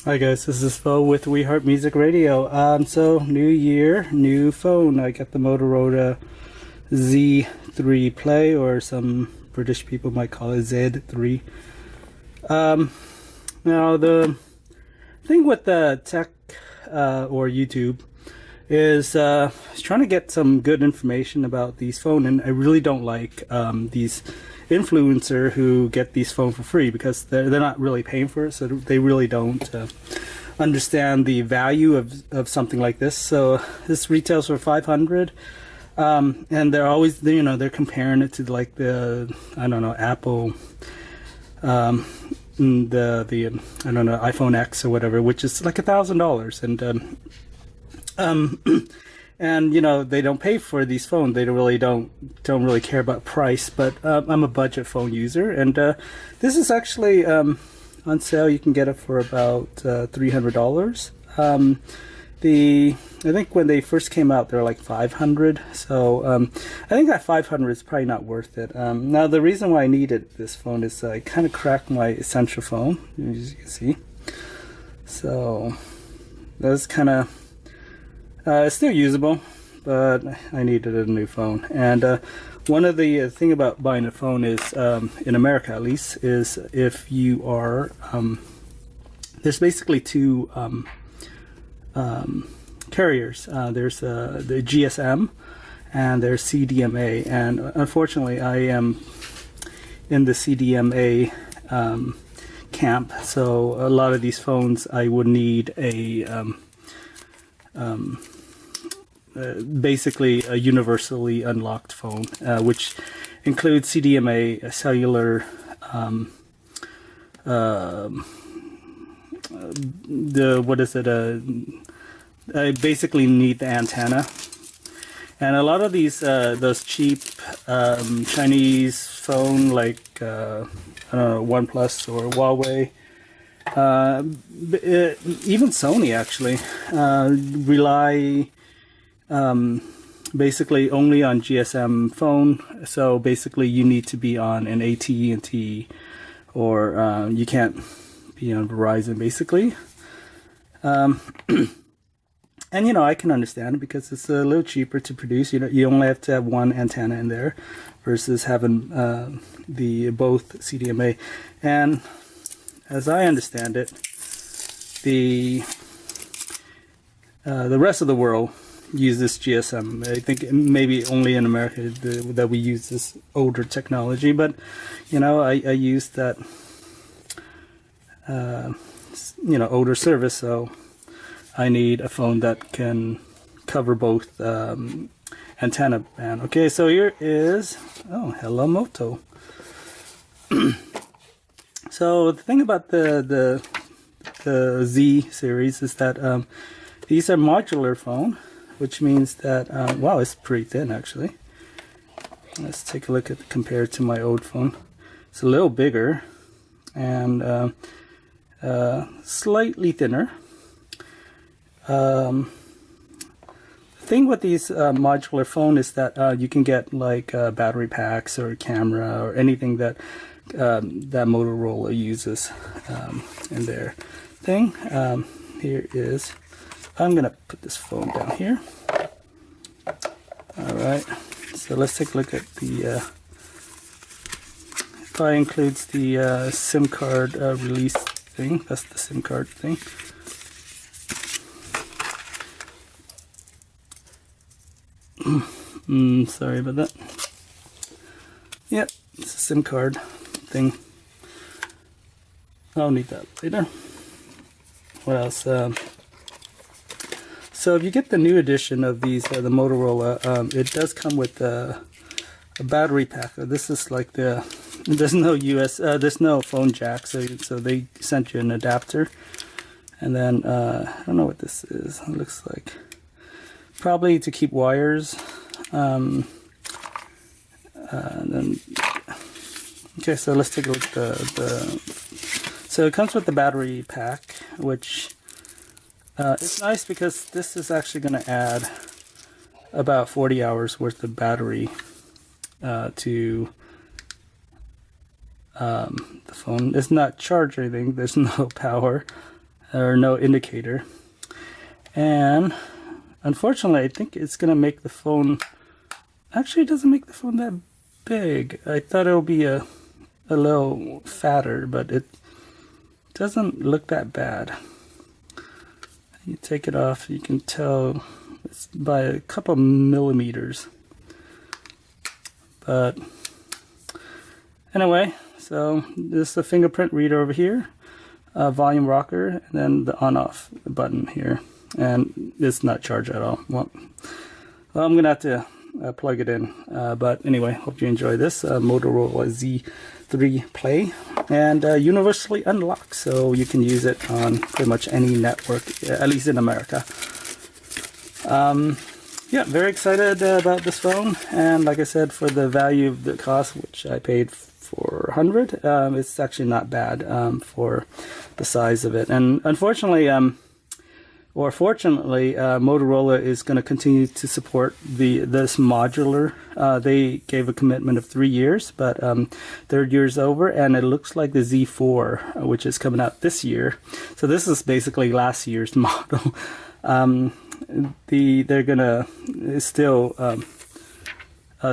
Hi guys, this is Bo with We Heart Music Radio. So new year, new phone. I got the Motorola Z3 Play, or some British people might call it Z3. Um, Now the thing with the tech or YouTube is trying to get some good information about these phones, and I really don't like these influencer who get these phones for free because they're not really paying for it, so they really don't understand the value of something like this. So this retails for 500, and they're always, they're comparing it to like the, I don't know, Apple, the I don't know, iPhone X or whatever, which is like $1,000, um, and they don't pay for these phones. They don't really care about price. But I'm a budget phone user, and this is actually on sale. You can get it for about $300. I think when they first came out, they were like 500. So I think that 500 is probably not worth it. Now the reason why I needed this phone is I kind of cracked my Essential phone, as you can see. So that's kind of it's still usable, but I needed a new phone. And one of the thing about buying a phone is, in America at least, is if you are there's basically two carriers. There's the GSM and there's CDMA, and unfortunately I am in the CDMA camp. So a lot of these phones I would need a basically a universally unlocked phone, which includes CDMA, a cellular, what is it? I basically need the antenna, and a lot of these those cheap Chinese phone like I don't know, OnePlus or Huawei. Even Sony actually rely basically only on GSM phone. So basically you need to be on an AT&T, or you can't be on Verizon basically. And I can understand it because it's a little cheaper to produce. You only have to have one antenna in there versus having the both CDMA. And as I understand it, the rest of the world uses GSM. I think maybe only in America that we use this older technology. But I use that older service, so I need a phone that can cover both antenna band. Okay, so here is, oh, hello Moto. So the thing about the Z series is that these are modular phone, which means that wow, it's pretty thin actually. Let's take a look at compared to my old phone. It's a little bigger and slightly thinner. The thing with these modular phone is that you can get like battery packs or camera or anything that that Motorola uses in their thing. Here is, I'm gonna put this phone down here. Alright, so let's take a look at the probably includes the SIM card release thing. That's the SIM card thing. Sorry about that. Yep, it's a SIM card thing. I'll need that later. What else? So if you get the new edition of these, the Motorola, it does come with a battery pack. This is like there's no there's no phone jack, so they sent you an adapter, and then I don't know what this is. It looks like probably to keep wires. And then okay, so let's take a look at so it comes with the battery pack, which it's nice because this is actually going to add about 40 hours worth of battery to the phone. It's not charged or anything, there's no power. or no indicator. And unfortunately, I think it's gonna make the phone, actually it doesn't make the phone that big. I thought it would be a little fatter, but it doesn't look that bad. You take it off, you can tell it's by a couple millimeters. But anyway, so this is the fingerprint reader over here, volume rocker, and then the on-off button here. And it's not charged at all. Well, I'm gonna have to plug it in. But anyway, hope you enjoy this Motorola Z3 Play, and universally unlocked, so you can use it on pretty much any network, at least in America. Yeah, very excited about this phone, and like I said, for the value of the cost, which I paid $400, it's actually not bad for the size of it. And unfortunately, or fortunately, Motorola is going to continue to support this modular. They gave a commitment of 3 years, but third year's over, and it looks like the Z4, which is coming out this year. So this is basically last year's model. They're gonna still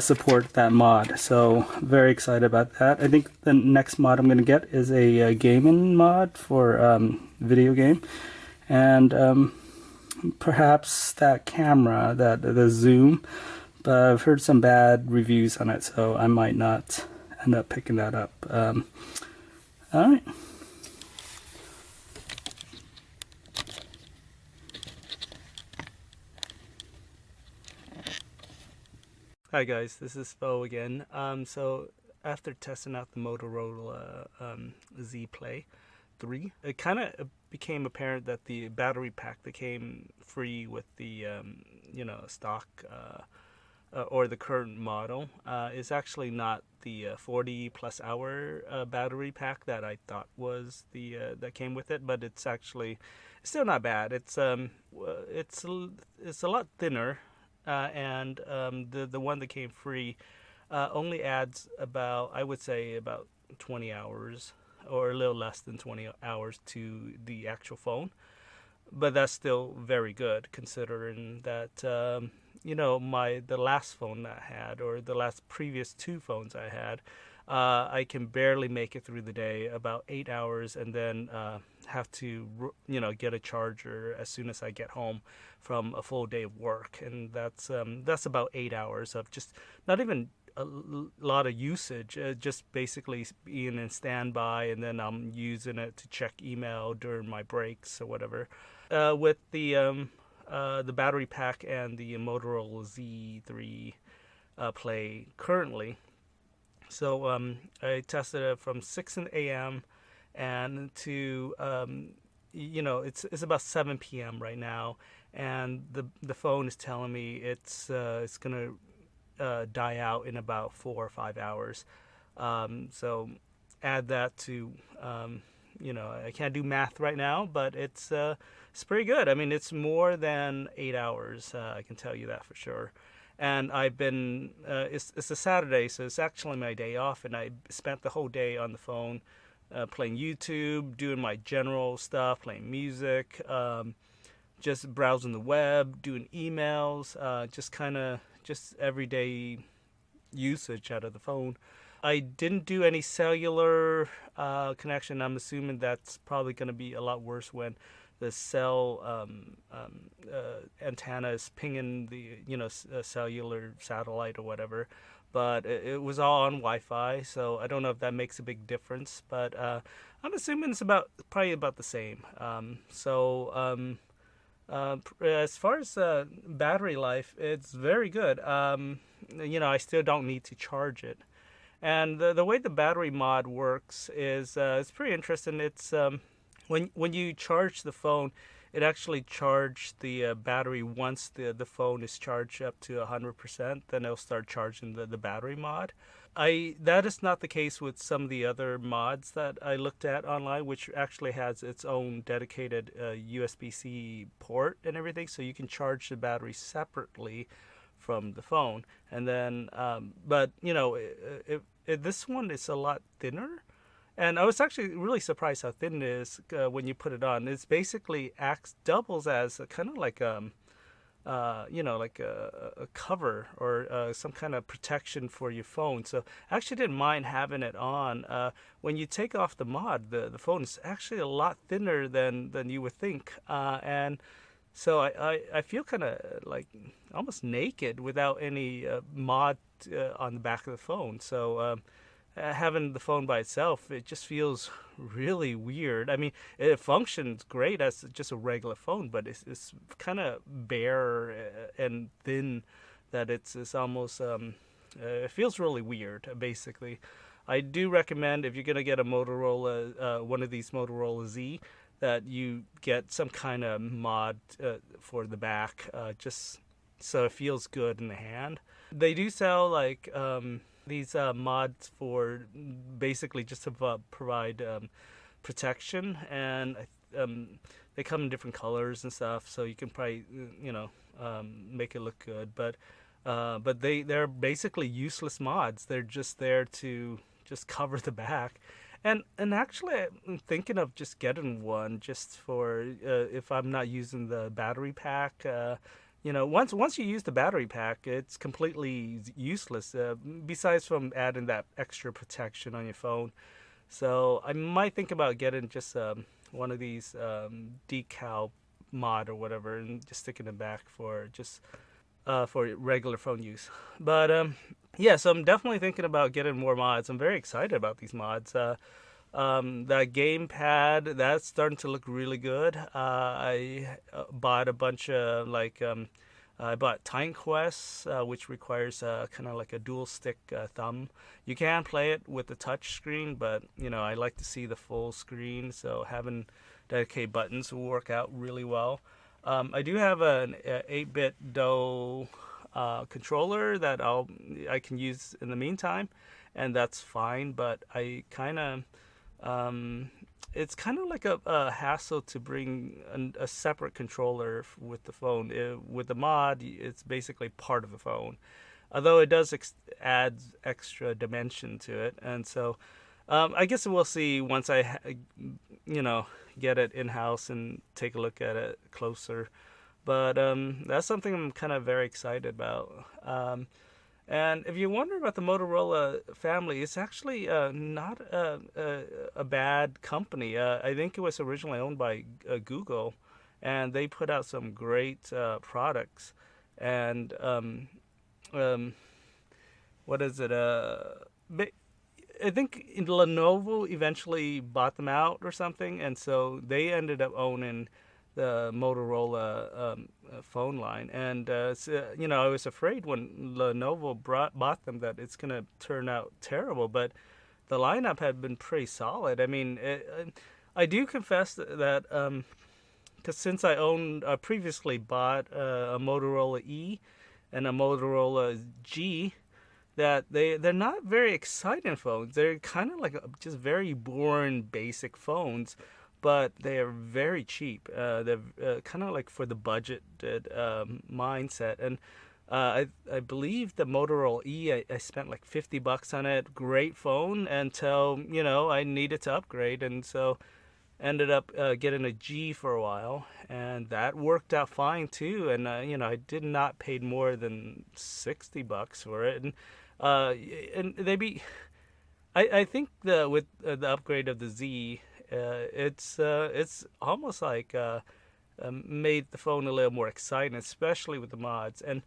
support that mod, so very excited about that. I think the next mod I'm gonna get is a gaming mod for video game, and perhaps that camera, the zoom, but I've heard some bad reviews on it, so I might not end up picking that up. All right. Hi guys, this is Bo again. So after testing out the Motorola Z Play 3, it kind of became apparent that the battery pack that came free with the stock or the current model is actually not the 40 plus hour battery pack that I thought was the that came with it, but it's actually still not bad. It's a lot thinner. And the one that came free only adds about, I would say, about 20 hours or a little less than 20 hours to the actual phone. But that's still very good, considering that the last phone that I had, or the last previous two phones I had, I can barely make it through the day, about 8 hours, and then have to get a charger as soon as I get home from a full day of work, and that's about 8 hours of just not even a lot of usage, just basically being in standby, and then I'm using it to check email during my breaks or whatever. With the battery pack and the Motorola Z3 Play currently. So I tested it from 6 a.m. and to it's about 7 p.m. right now, and the phone is telling me it's gonna die out in about 4 or 5 hours. So add that to I can't do math right now, but it's pretty good. I mean, it's more than 8 hours. I can tell you that for sure. And I've been it's a Saturday, so it's actually my day off, and I spent the whole day on the phone playing YouTube, doing my general stuff, playing music, just browsing the web, doing emails, just everyday usage out of the phone. I didn't do any cellular connection. I'm assuming that's probably going to be a lot worse when the cell antenna is pinging the cellular satellite or whatever. But it was all on Wi-Fi, so I don't know if that makes a big difference. But I'm assuming it's probably about the same. As far as battery life, it's very good. I still don't need to charge it. And the way the battery mod works is it's pretty interesting. It's when you charge the phone, it actually charges the battery once the phone is charged up to 100%. Then it'll start charging the battery mod. That is not the case with some of the other mods that I looked at online, which actually has its own dedicated USB-C port and everything, so you can charge the battery separately from the phone. And then, this one is a lot thinner. And I was actually really surprised how thin it is when you put it on. It's basically acts doubles as a kind of like like a cover or some kind of protection for your phone. So I actually didn't mind having it on. When you take off the mod, the phone is actually a lot thinner than you would think. And so I feel kind of like almost naked without any mod on the back of the phone. So having the phone by itself, it just feels really weird. I mean, it functions great as just a regular phone, but it's kind of bare and thin that it's almost it feels really weird. Basically, I do recommend if you're gonna get a Motorola, one of these Motorola Z, that you get some kind of mod for the back, just so it feels good in the hand. They do sell like these mods for basically just to provide protection, and they come in different colors and stuff, so you can probably make it look good. But they're basically useless mods. They're just there to just cover the back. And actually, I'm thinking of just getting one just for if I'm not using the battery pack. Once you use the battery pack, it's completely useless. Besides from adding that extra protection on your phone, so I might think about getting just one of these decal mod or whatever, and just sticking it back for just for regular phone use. But yeah, so I'm definitely thinking about getting more mods. I'm very excited about these mods. That gamepad, that's starting to look really good. I bought a bunch of I bought Time Quest, which requires kind of like a dual stick thumb. You can play it with the touch screen, but I like to see the full screen, so having dedicated buttons will work out really well. I do have an 8-bit DO controller that I can use in the meantime, and that's fine. But I kind of it's kind of like a hassle to bring a separate controller with the phone. With the mod, it's basically part of the phone, although it does add extra dimension to it. And so I guess we'll see once I get it in house and take a look at it closer. But that's something I'm kind of very excited about. And if you wonder about the Motorola family, it's actually not a bad company. I think it was originally owned by Google, and they put out some great products. And what is it? I think Lenovo eventually bought them out or something, and so they ended up owning the Motorola phone line. And I was afraid when Lenovo bought them that it's going to turn out terrible, but the lineup had been pretty solid. I mean, I do confess that because since I previously bought a Motorola E and a Motorola G, that they're not very exciting phones. They're kind of like just very boring, basic phones, but they are very cheap. They're kind of like for the budget mindset. And I believe the Motorola E, I spent like $50 on it. Great phone until I needed to upgrade, and so ended up getting a G for a while, and that worked out fine too. And I did not pay more than $60 for it, and I think with the upgrade of the Z, it's almost like made the phone a little more exciting, especially with the mods. And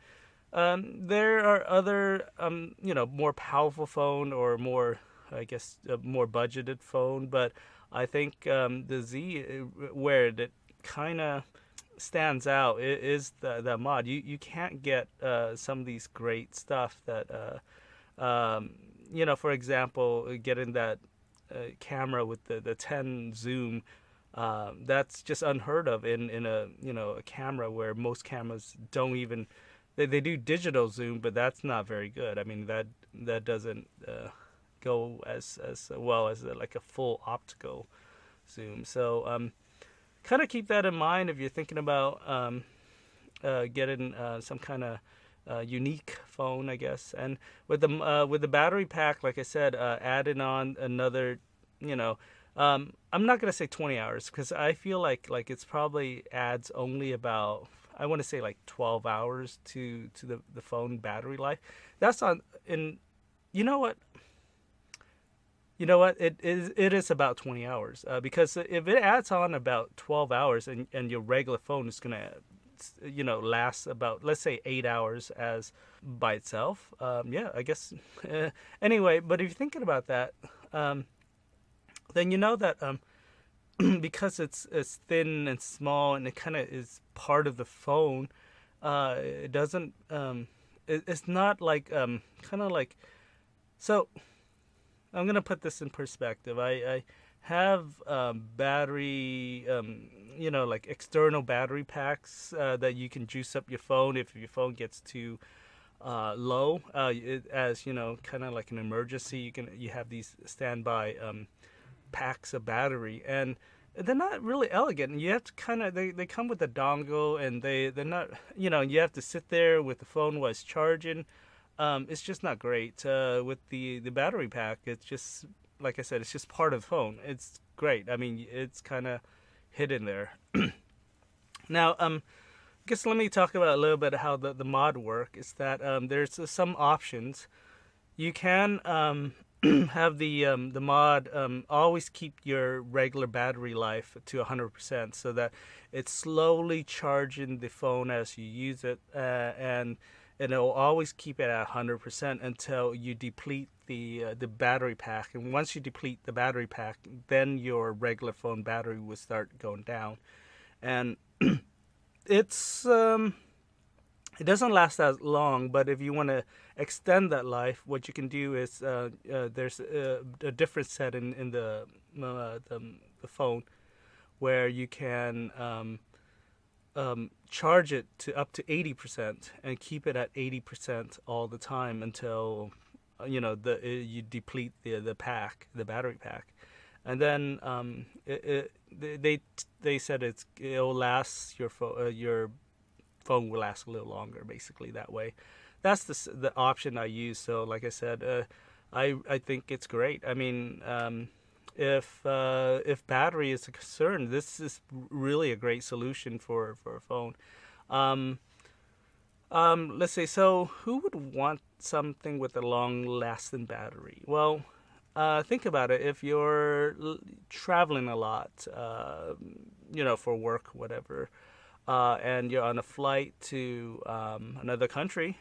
there are other more powerful phone or more, I guess, more budgeted phone, but I think the Z, where it kind of stands out, is the mod. You can't get some of these great stuff that for example, getting that camera with the 10 zoom. That's just unheard of in a camera where most cameras don't even they do digital zoom, but that's not very good. I mean, that doesn't go as well as like a full optical zoom. So kind of keep that in mind if you're thinking about getting some kind of unique phone, I guess. And with the battery pack, like I said, adding on another I'm not gonna say 20 hours because I feel like it's probably adds only about, I want to say like 12 hours to the phone battery life. That's on in you know what it is about 20 hours, because if it adds on about 12 hours and your regular phone is gonna last about, let's say, 8 hours as by itself. Yeah, I guess. Anyway, but if you're thinking about that, um, then you know that because it's thin and small and it kind of is part of the phone. It doesn't. It's not like kind of like so. I'm gonna put this in perspective. I have battery, like external battery packs that you can juice up your phone if your phone gets too low. As kind of like an emergency, you have these standby packs of battery, and they're not really elegant. You have to they come with a dongle, and they're not, you have to sit there with the phone while it's charging. It's just not great. With the battery pack, it's just, like I said, it's just part of the phone. It's great. I mean, it's kind of hidden there. Now, I guess let me talk about a little bit how the mod work. Is that there's some options. You can have the mod always keep your regular battery life to 100%, so that it's slowly charging the phone as you use it, and it will always keep it at 100% until you deplete the battery pack. And once you deplete the battery pack, then your regular phone battery will start going down. And it's it doesn't last as long, but if you want to extend that life, what you can do is there's a different setting in the phone where you can charge it to up to 80% and keep it at 80% all the time until you deplete the battery pack. And then they said it'll last, your phone will last a little longer, basically, that way. That's the option I use. So like I said, I think it's great. I mean, if battery is a concern, this is really a great solution for a phone. Um, let's say, so who would want something with a long-lasting battery? Well, think about it. If you're traveling a lot, for work, whatever, and you're on a flight to another country,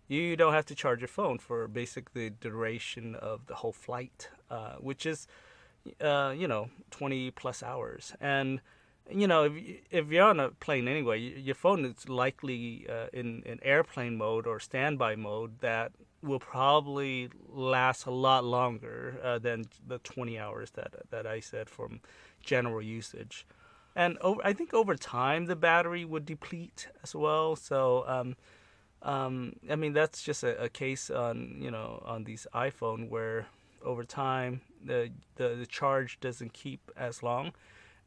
you don't have to charge your phone for basically the duration of the whole flight, which is, 20 plus hours. And, if you're on a plane anyway, your phone is likely in airplane mode or standby mode that will probably last a lot longer than the 20 hours that I said from general usage. And I think over time the battery would deplete as well. So I mean, that's just a case on these iPhone where over time the charge doesn't keep as long,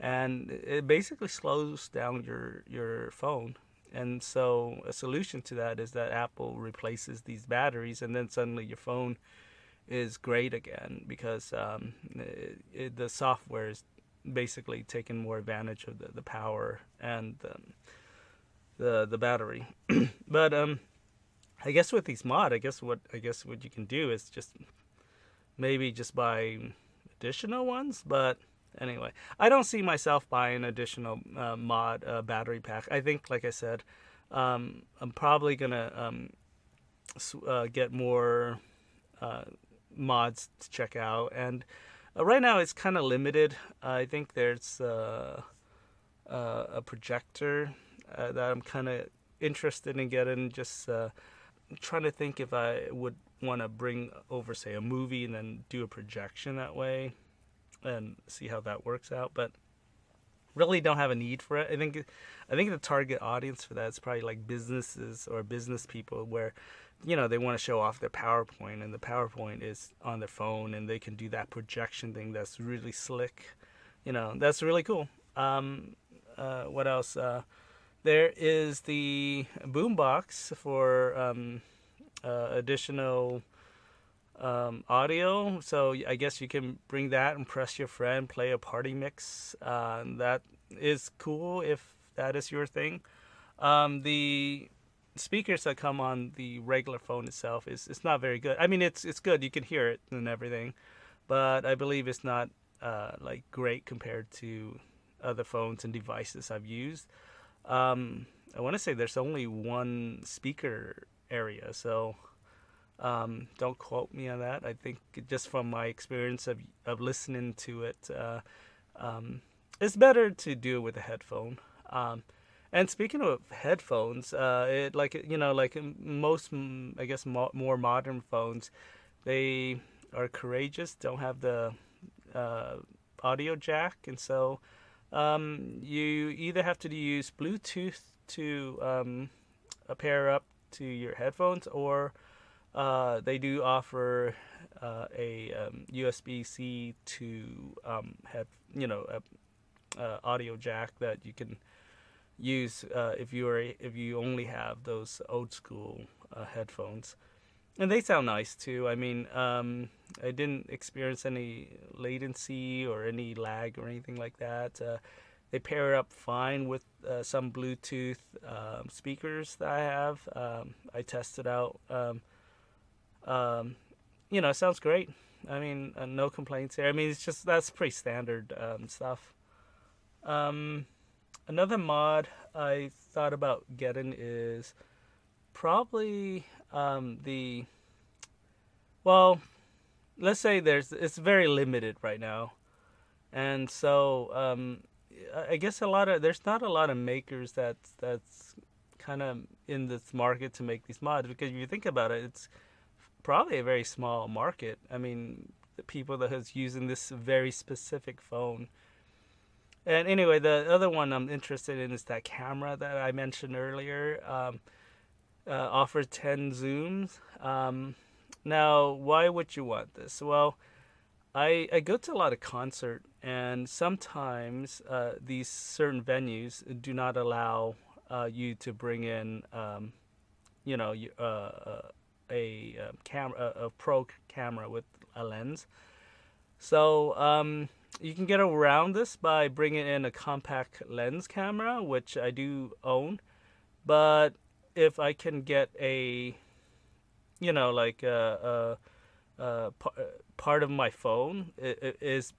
and it basically slows down your phone. And so a solution to that is that Apple replaces these batteries, and then suddenly your phone is great again because the software is basically taking more advantage of the power and the battery. But I guess with these mod, I guess what you can do is just maybe just buy additional ones. But anyway, I don't see myself buying additional mod battery pack. I think, like I said, I'm probably gonna get more mods to check out, and right now it's kind of limited. I think there's a projector that I'm kind of interested in getting. Just trying to think if I would want to bring over, say, a movie and then do a projection that way and see how that works out. But really don't have a need for it. I think the target audience for that is probably like businesses or business people where they want to show off their PowerPoint, and the PowerPoint is on their phone, and they can do that projection thing that's really slick. That's really cool. What else? There is the boombox for additional audio. So I guess you can bring that, impress your friend, play a party mix. That is cool if that is your thing. The speakers that come on the regular phone itself is it's not very good. I mean, it's good. You can hear it and everything, but I believe it's not like great compared to other phones and devices I've used. I want to say there's only one speaker area, so don't quote me on that. I think just from my experience of listening to it, it's better to do it with a headphone. And speaking of headphones, it like like most I guess more modern phones, they are courageous, don't have the uh, audio jack, and so you either have to use Bluetooth to pair up to your headphones, or they do offer a USB-C to have a audio jack that you can use if you only have those old school headphones, and they sound nice too. I mean, I didn't experience any latency or any lag or anything like that. They pair up fine with some Bluetooth speakers that I have. I tested out. It sounds great. I mean, no complaints here. I mean, it's just that's pretty standard stuff. Another mod I thought about getting is probably the well, let's say it's very limited right now, and so I guess there's not a lot of makers that's kind of in this market to make these mods, because if you think about it, it's probably a very small market. I mean, the people that is using this very specific phone. And anyway, the other one I'm interested in is that camera that I mentioned earlier. Offers 10 zooms. Now, why would you want this? Well, I go to a lot of concert, and sometimes these certain venues do not allow you to bring in, a camera, a pro camera with a lens. So you can get around this by bringing in a compact lens camera, which I do own. But if I can get a, like part of my phone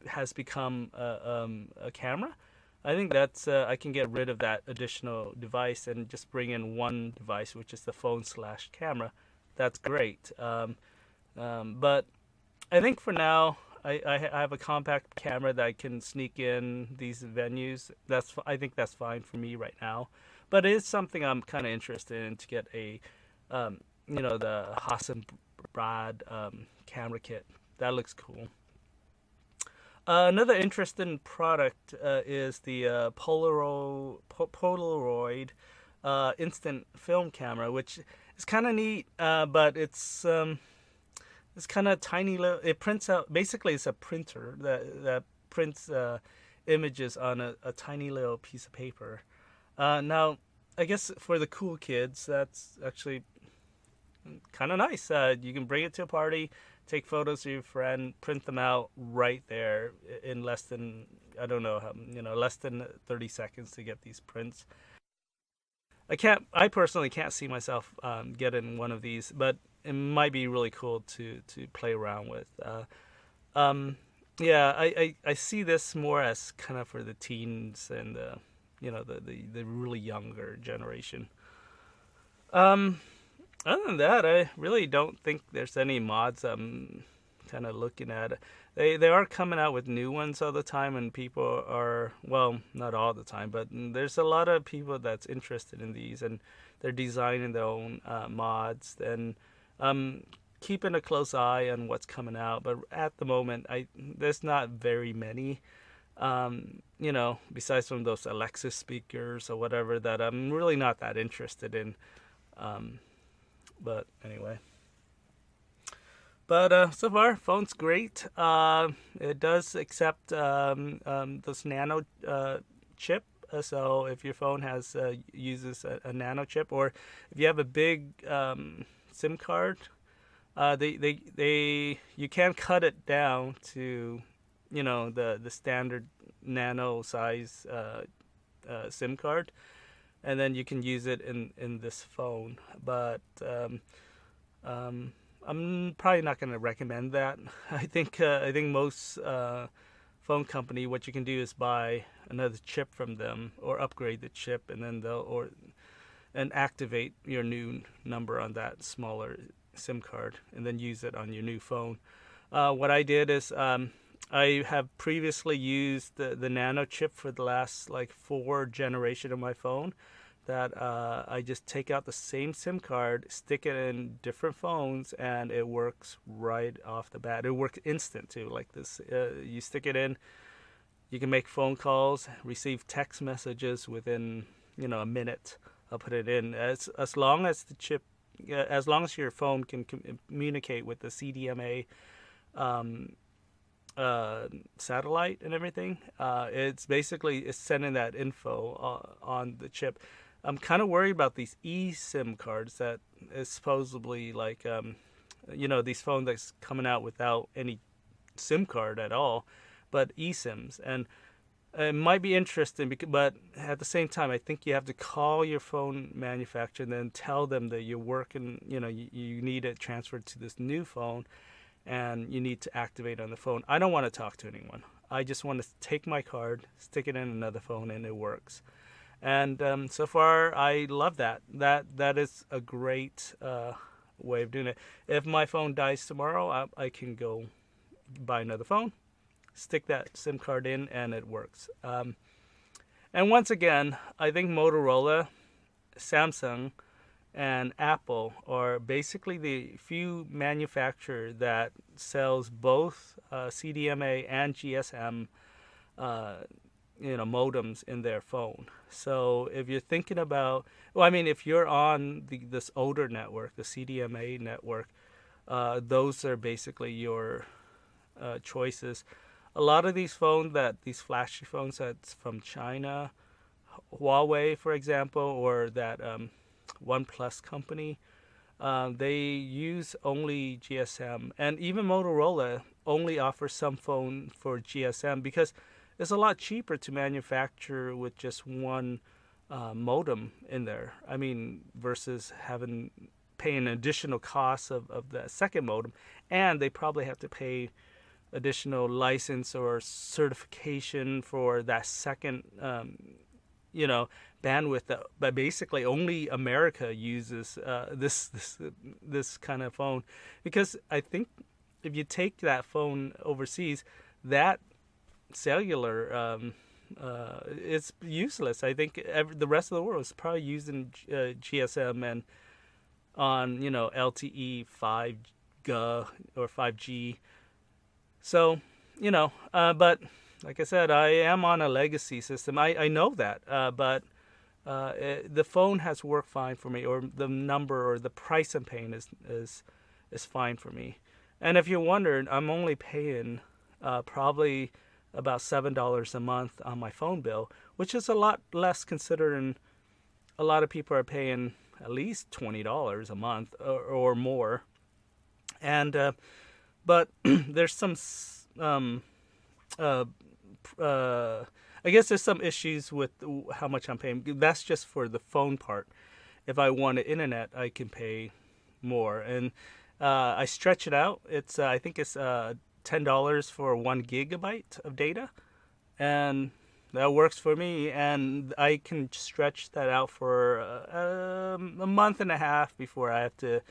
has become a camera, I think that's I can get rid of that additional device and just bring in one device, which is the phone slash camera. That's great. But I think for now, I have a compact camera that I can sneak in these venues. I think that's fine for me right now. But it is something I'm kind of interested in, to get a, the Hassan Brad camera kit. That looks cool. Another interesting product is the Polaroid instant film camera, which is kind of neat, but it's kind of tiny. It prints out. Basically, it's a printer that prints images on a tiny little piece of paper. Now, I guess for the cool kids, that's actually kind of nice. You can bring it to a party, take photos of your friend, print them out right there in less than, I don't know, less than 30 seconds to get these prints. I personally can't see myself getting one of these, but it might be really cool to play around with. Yeah, I see this more as kind of for the teens and the really younger generation. Other than that, I really don't think there's any mods I'm kind of looking at. They are coming out with new ones all the time, and people are, well, not all the time, but there's a lot of people that's interested in these, and they're designing their own mods, and keeping a close eye on what's coming out. But at the moment, there's not very many, besides from those Alexa speakers or whatever, that I'm really not that interested in. But anyway. But so far, phone's great. It does accept this Nano chip. So if your phone uses a Nano chip, or if you have a big SIM card, You can cut it down to, the standard nano size SIM card, and then you can use it in this phone. But I'm probably not going to recommend that. I think most phone company, what you can do is buy another chip from them or upgrade the chip, and then and activate your new number on that smaller SIM card, and then use it on your new phone. What I did is I have previously used the Nano Chip for the last like 4 generation of my phone. That I just take out the same SIM card, stick it in different phones, and it works right off the bat. It works instant too, like this. You stick it in, you can make phone calls, receive text messages within a minute. I'll put it in as long as the chip, as long as your phone can communicate with the CDMA satellite and everything. It's sending that info on the chip. I'm kind of worried about these eSIM cards that is supposedly like, these phones that's coming out without any SIM card at all, but eSIMs. And it might be interesting, but at the same time, I think you have to call your phone manufacturer and then tell them that you're working, you need it transferred to this new phone, and you need to activate on the phone. I don't want to talk to anyone. I just want to take my card, stick it in another phone, and it works. And so far, I love that. That is a great way of doing it. If my phone dies tomorrow, I can go buy another phone, stick that SIM card in, and it works. And once again, I think Motorola, Samsung, and Apple are basically the few manufacturers that sells both CDMA and GSM modems in their phone. So if you're thinking about, if you're on this older network, the CDMA network, those are basically your choices. A lot of these these flashy phones that's from China, Huawei, for example, or that OnePlus company, they use only GSM. And even Motorola only offers some phone for GSM because it's a lot cheaper to manufacture with just one modem in there. Versus paying additional costs of the second modem, and they probably have to pay additional license or certification for that second, bandwidth. But basically, only America uses this kind of phone, because I think if you take that phone overseas, that cellular it's useless. I think the rest of the world is probably using GSM and on LTE 5G or 5G. So but like I said, I am on a legacy system. I know that, but the phone has worked fine for me, or the number or the price I'm paying is fine for me. And if you're wondering, I'm only paying probably about $7 a month on my phone bill, which is a lot less considering a lot of people are paying at least $20 a month or more. And but there's some I guess there's some issues with how much I'm paying. That's just for the phone part. If I want the internet, I can pay more, and I stretch it out. It's I think it's $10 for 1 gigabyte of data, and that works for me. And I can stretch that out for a month and a half before I have to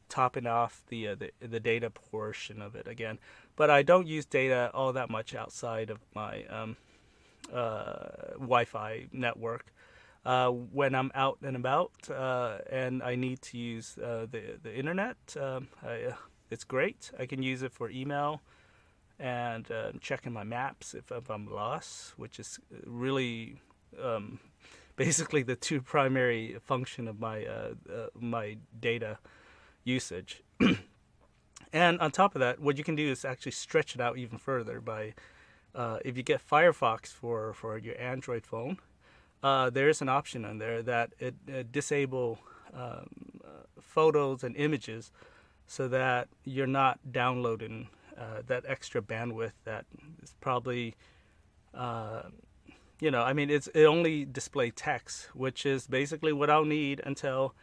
topping off the data portion of it again. But I don't use data all that much outside of my Wi-Fi network. When I'm out and about and I need to use the internet, it's great. I can use it for email and checking my maps if I'm lost, which is really basically the two primary function of my data usage. And on top of that, what you can do is actually stretch it out even further by if you get Firefox for your Android phone. There's an option on there that it disable photos and images so that you're not downloading that extra bandwidth that is probably I mean, it only display text, which is basically what I'll need until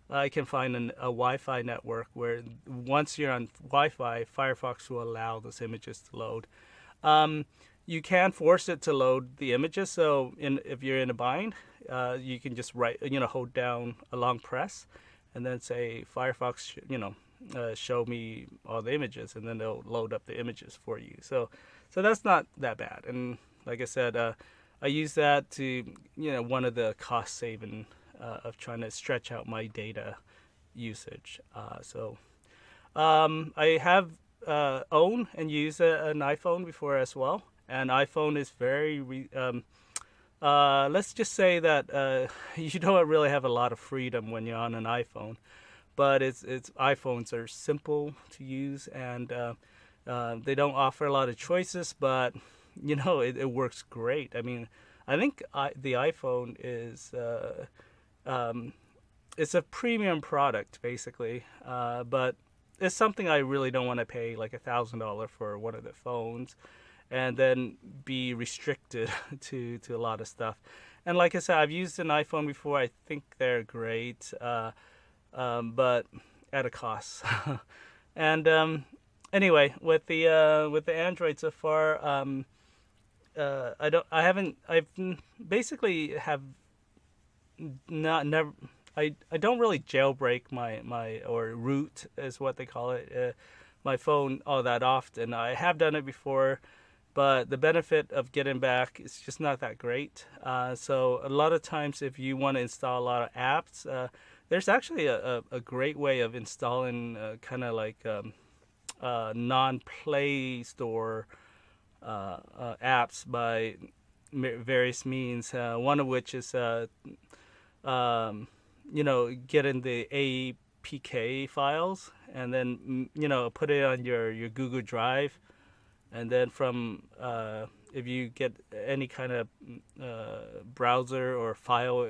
I can find a Wi-Fi network where once you're on Wi-Fi, Firefox will allow those images to load. You can force it to load the images. So if you're in a bind, you can just hold down a long press, and then say Firefox, show me all the images, and then they'll load up the images for you. So that's not that bad. And like I said, I use that to, one of the cost saving of trying to stretch out my data usage. I have owned and used an iPhone before as well. And iPhone is very, let's just say that you don't really have a lot of freedom when you're on an iPhone. But it's iPhones are simple to use, and they don't offer a lot of choices, but it works great. I mean, I think the iPhone is it's a premium product basically, but it's something I really don't want to pay like $1,000 for one of the phones, and then be restricted to a lot of stuff. And like I said, I've used an iPhone before. I think they're great, but at a cost. And anyway, with the Android so far, I've basically have not never. I don't really jailbreak my or root is what they call it, my phone all that often. I have done it before, but the benefit of getting back is just not that great. So a lot of times, if you want to install a lot of apps, there's actually a great way of installing kind of like non-Play Store apps by various means. One of which is getting the APK files, and then put it on your Google Drive, and then from if you get any kind of browser or file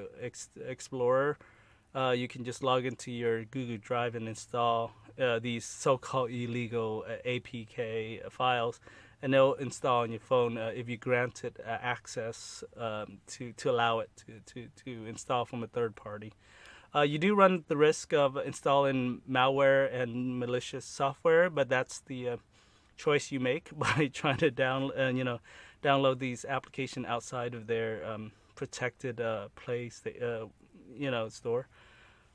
explorer, you can just log into your Google Drive and install these so-called illegal APK files, and they'll install on your phone if you grant it access to allow it to install from a third party. You do run the risk of installing malware and malicious software, but that's the choice you make by trying to download these applications outside of their protected place, store.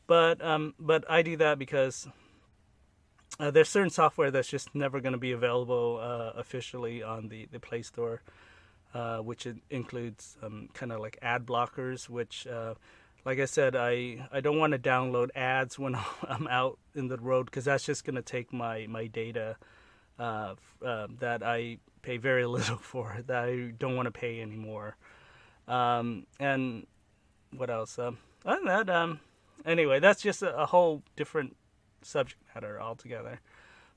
But I do that because there's certain software that's just never going to be available officially on the Play Store, which includes kind of like ad blockers, which, like I said, I don't want to download ads when I'm out in the road, because that's just going to take my data that I pay very little for, that I don't want to pay anymore. And what else? Other than that, anyway, that's just a whole different subject matter altogether.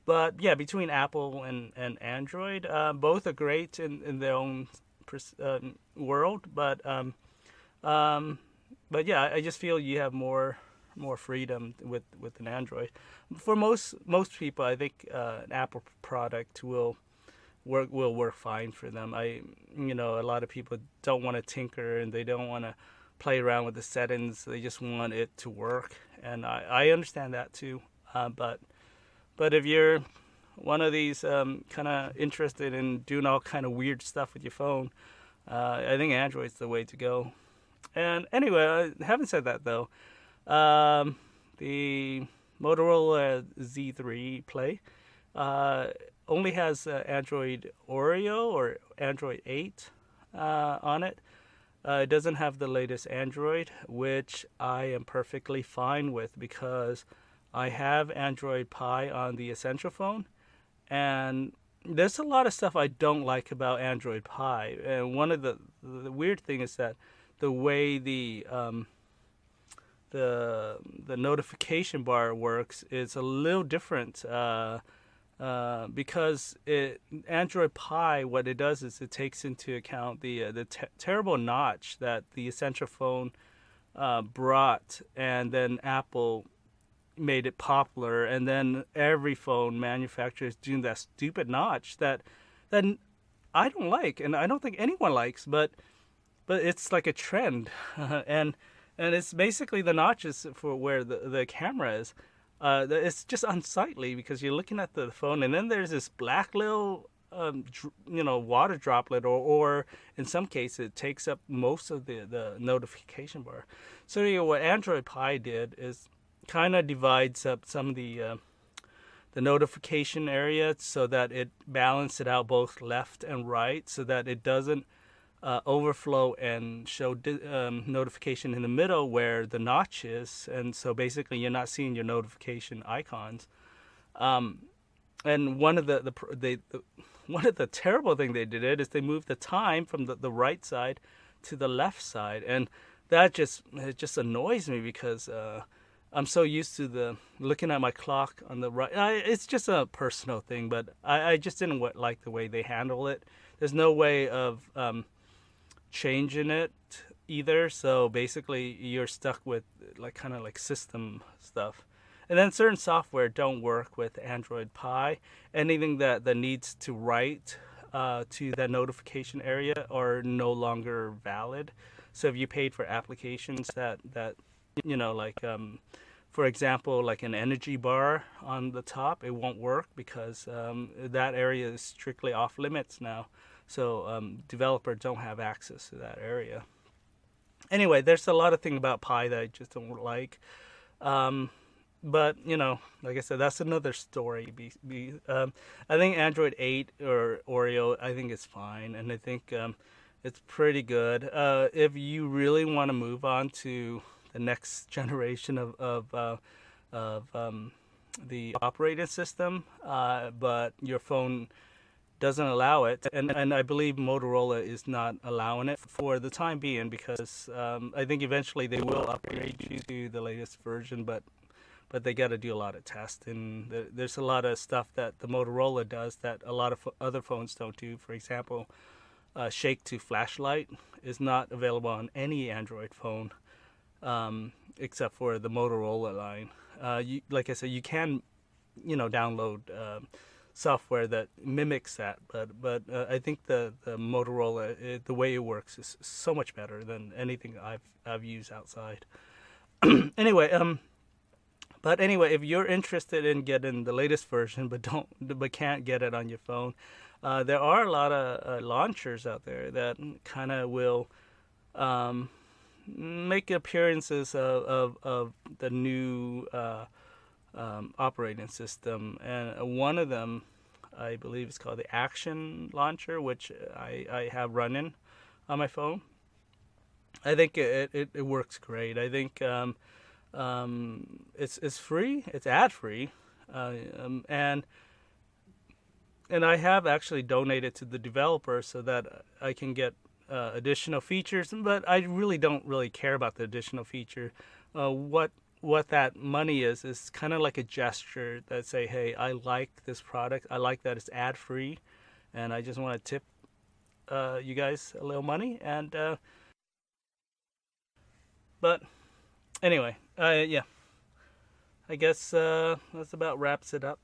But yeah, between Apple and Android, both are great in their own world. But yeah, I just feel you have more freedom with an Android. For most people, I think an Apple product will work fine for them. A lot of people don't want to tinker, and they don't want to play around with the settings. They just want it to work, and I understand that too. But if you're one of these kind of interested in doing all kind of weird stuff with your phone, I think Android's the way to go. And anyway, having said that though, the Motorola Z3 Play only has Android Oreo or Android 8 on it. It doesn't have the latest Android, which I am perfectly fine with, because I have Android Pie on the Essential phone, and there's a lot of stuff I don't like about Android Pie. And one of the weird thing is that the way the notification bar works is a little different, because Android Pie, what it does is it takes into account the terrible notch that the Essential phone brought, and then Apple made it popular, and then every phone manufacturer is doing that stupid notch that I don't like, and I don't think anyone likes, but it's like a trend, and it's basically the notches for where the camera is. It's just unsightly because you're looking at the phone, and then there's this black little water droplet, or in some cases it takes up most of the notification bar. So what Android Pie did is kind of divides up some of the notification area so that it balances it out both left and right, so that it doesn't overflow and show notification in the middle where the notch is, and so basically you're not seeing your notification icons. And one of the terrible thing they did is they moved the time from the right side to the left side, and that just annoys me because I'm so used to the looking at my clock on the right. It's just a personal thing, but I just didn't like the way they handle it. There's no way of changing it either, so basically you're stuck with kind of like system stuff. And then certain software don't work with Android Pie. Anything that needs to write to that notification area are no longer valid. So if you paid for applications that for example, like an energy bar on the top, it won't work because that area is strictly off limits now. So developers don't have access to that area. Anyway, there's a lot of things about Pi that I just don't like. But, like I said, that's another story. I think Android 8 or Oreo, I think it's fine. And I think it's pretty good. If you really want to move on to the next generation of the operating system, but your phone doesn't allow it, and I believe Motorola is not allowing it for the time being, because I think eventually they will upgrade you to the latest version, but they got to do a lot of testing. There's a lot of stuff that the Motorola does that a lot of other phones don't do. For example, shake to flashlight is not available on any Android phone except for the Motorola line. Like I said, you can download software that mimics that, but I think the Motorola, the way it works is so much better than anything I've used outside. Anyway, if you're interested in getting the latest version but can't get it on your phone, there are a lot of launchers out there that kind of will make appearances of the new operating system, and one of them, I believe, is called the Action Launcher, which I have running on my phone. I think it works great. I think it's free, it's ad free, and I have actually donated to the developer so that I can get additional features, but I really don't care about the additional feature. What that money is kind of like a gesture that say, hey, I like this product, I like that it's ad free, and I just want to tip you guys a little money. And but anyway, yeah, I guess that's about wraps it up.